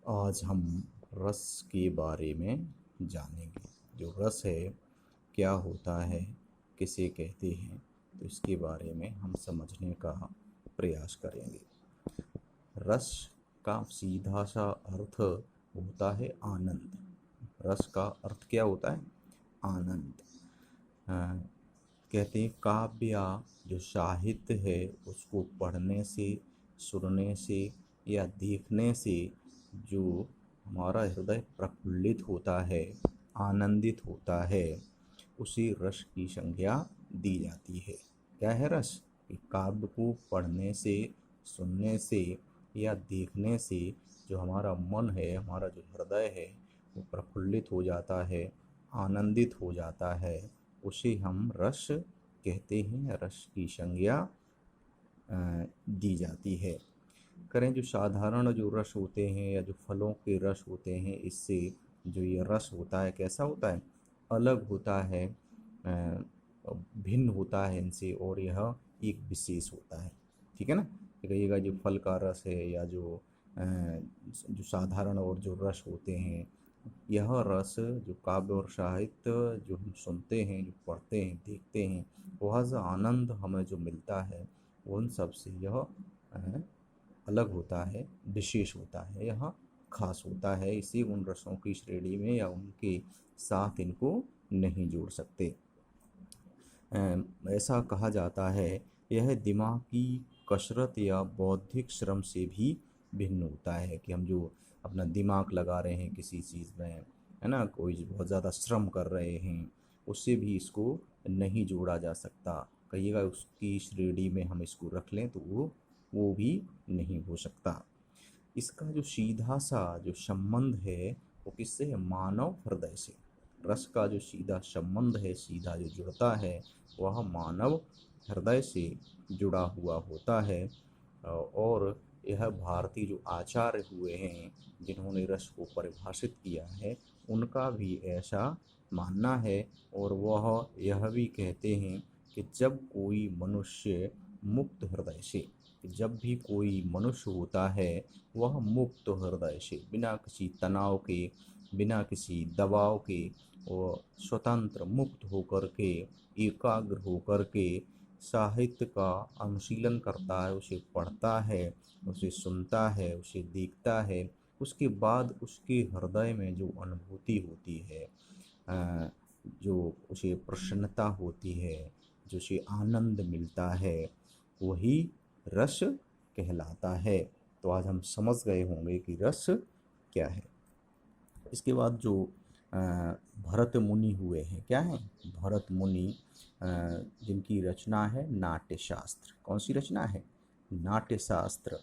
आज हम रस के बारे में जानेंगे। जो रस है क्या होता है, किसे कहते हैं, तो इसके बारे में हम समझने का प्रयास करेंगे। रस का सीधा सा अर्थ होता है आनंद। रस का अर्थ क्या होता है? आनंद। अ, कहते हैं काव्य जो साहित्य है उसको पढ़ने से, सुनने से या देखने से जो हमारा हृदय प्रफुल्लित होता है, आनंदित होता है, उसी रस की संज्ञा दी जाती है। क्या है रस? कि काव्य को पढ़ने से, सुनने से या देखने से जो हमारा मन है, हमारा जो हृदय है, वो प्रफुल्लित हो जाता है, आनंदित हो जाता है, उसे हम रस कहते हैं। रस की संज्ञा दी जाती है। करें जो साधारण जो रस होते हैं या जो फलों के रस होते हैं, इससे जो ये रस होता है कैसा होता है? अलग होता है, भिन्न होता है इनसे, और यह एक विशेष होता है। ठीक है ना? कहिएगा जो फल का रस है या जो साधारण और जो रस होते हैं, यह रस जो काव्य और साहित्य जो हम सुनते हैं, जो पढ़ते हैं, देखते हैं, वह जो आनंद हमें जो मिलता है, उन सब से यह अलग होता है, विशेष होता है, यह खास होता है। इसी उन रसों की श्रेणी में या उनके साथ इनको नहीं जोड़ सकते। ऐसा कहा जाता है यह दिमाग की कसरत या बौद्धिक श्रम से भी भिन्न होता है। कि हम जो अपना दिमाग लगा रहे हैं किसी चीज़ में, है ना, कोई बहुत ज़्यादा श्रम कर रहे हैं, उससे भी इसको नहीं जोड़ा जा सकता। कहिएगा उसकी श्रेणी में हम इसको रख लें तो वो भी नहीं हो सकता। इसका जो सीधा सा जो संबंध है वो किससे है? मानव हृदय से। रस का जो सीधा संबंध है, सीधा जो जुड़ता है, वह मानव हृदय से जुड़ा हुआ होता है। और यह भारतीय जो आचार्य हुए हैं जिन्होंने रस को परिभाषित किया है, उनका भी ऐसा मानना है। और वह यह भी कहते हैं कि जब कोई मनुष्य मुक्त हृदय से, जब भी कोई मनुष्य होता है वह मुक्त हृदय से, बिना किसी तनाव के, बिना किसी दबाव के, वो स्वतंत्र मुक्त होकर के, एकाग्र होकर के साहित्य का अनुशीलन करता है, उसे पढ़ता है, उसे सुनता है, उसे देखता है, उसके बाद उसके हृदय में जो अनुभूति होती है, जो उसे प्रसन्नता होती है, जो उसे आनंद मिलता है, वही रस कहलाता है। तो आज हम समझ गए होंगे कि रस क्या है। इसके बाद जो भरत मुनि हुए हैं, क्या है? भरत मुनि, जिनकी रचना है नाट्य शास्त्र। कौन सी रचना है? नाट्य शास्त्र।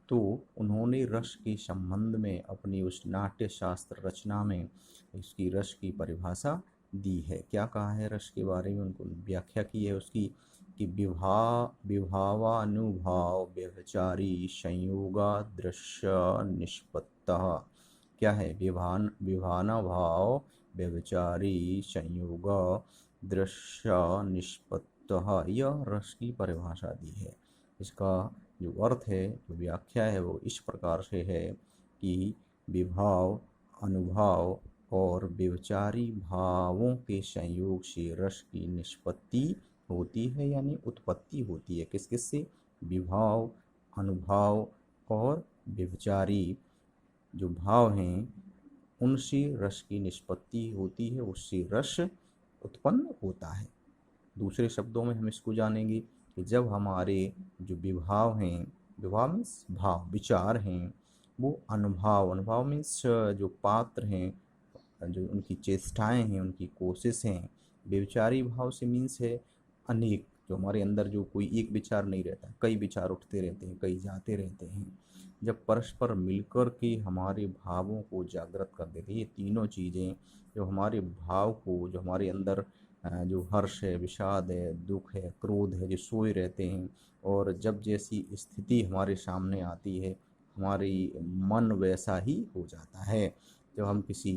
तो उन्होंने रस के संबंध में अपनी उस नाट्य शास्त्र रचना में इसकी रस की परिभाषा दी है। क्या कहा है रस के बारे में? उनको व्याख्या की है उसकी कि विभावानुभाव व्यभिचारी संयोगा दृश्य निष्पत्तः। क्या है? विभावानुभाव व्यभिचारी संयोग दृश्य निष्पत्तः, यह रस की परिभाषा दी है। इसका जो अर्थ है, जो व्याख्या है, वो इस प्रकार से है कि विभाव, अनुभाव और व्यभिचारी भावों के संयोग से रस की निष्पत्ति होती है, यानी उत्पत्ति होती है। किस किस से? विभाव, अनुभाव और व्यभिचारी जो भाव हैं, उनसे रस की निष्पत्ति होती है, उससे रस उत्पन्न होता है। दूसरे शब्दों में हम इसको जानेंगे कि जब हमारे जो विभाव हैं, विभाव मीन्स भाव, विचार हैं, वो अनुभाव, अनुभाव मीन्स जो पात्र हैं, जो उनकी चेष्टाएं हैं, उनकी कोशिश हैं। व्यभिचारी भाव से मीन्स है अनेक, जो हमारे अंदर जो कोई एक विचार नहीं रहता, कई विचार उठते रहते हैं, कई जाते रहते हैं। जब परस्पर मिलकर के हमारे भावों को जागृत कर देते हैं, ये तीनों चीज़ें जो हमारे भाव को, जो हमारे अंदर जो हर्ष है, विषाद है, दुख है, क्रोध है, जो सोए रहते हैं, और जब जैसी स्थिति हमारे सामने आती है, हमारी मन वैसा ही हो जाता है। जब हम किसी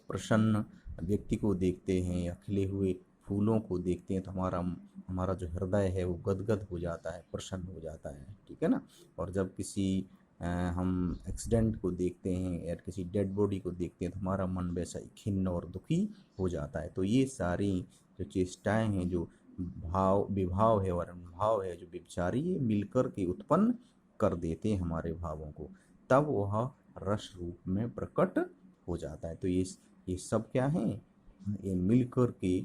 प्रसन्न व्यक्ति को देखते हैं या खिले हुए फूलों को देखते हैं, तो हमारा जो हृदय है वो गदगद हो जाता है, प्रसन्न हो जाता है। ठीक है ना? और जब किसी हम एक्सीडेंट को देखते हैं या किसी डेड बॉडी को देखते हैं तो हमारा मन वैसा ही खिन्न और दुखी हो जाता है। तो ये सारी जो चेष्टाएं हैं, जो भाव विभाव है और अनुभाव है, जो विचारी ये मिलकर के उत्पन्न कर देते हैं हमारे भावों को, तब वह रस रूप में प्रकट हो जाता है। तो ये सब क्या है, ये मिलकर के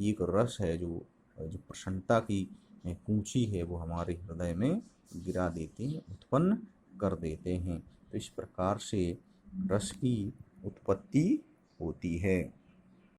एक रस है जो जो प्रसन्नता की पूंछी है वो हमारे हृदय में गिरा देते हैं, उत्पन्न कर देते हैं। तो इस प्रकार से रस की उत्पत्ति होती है।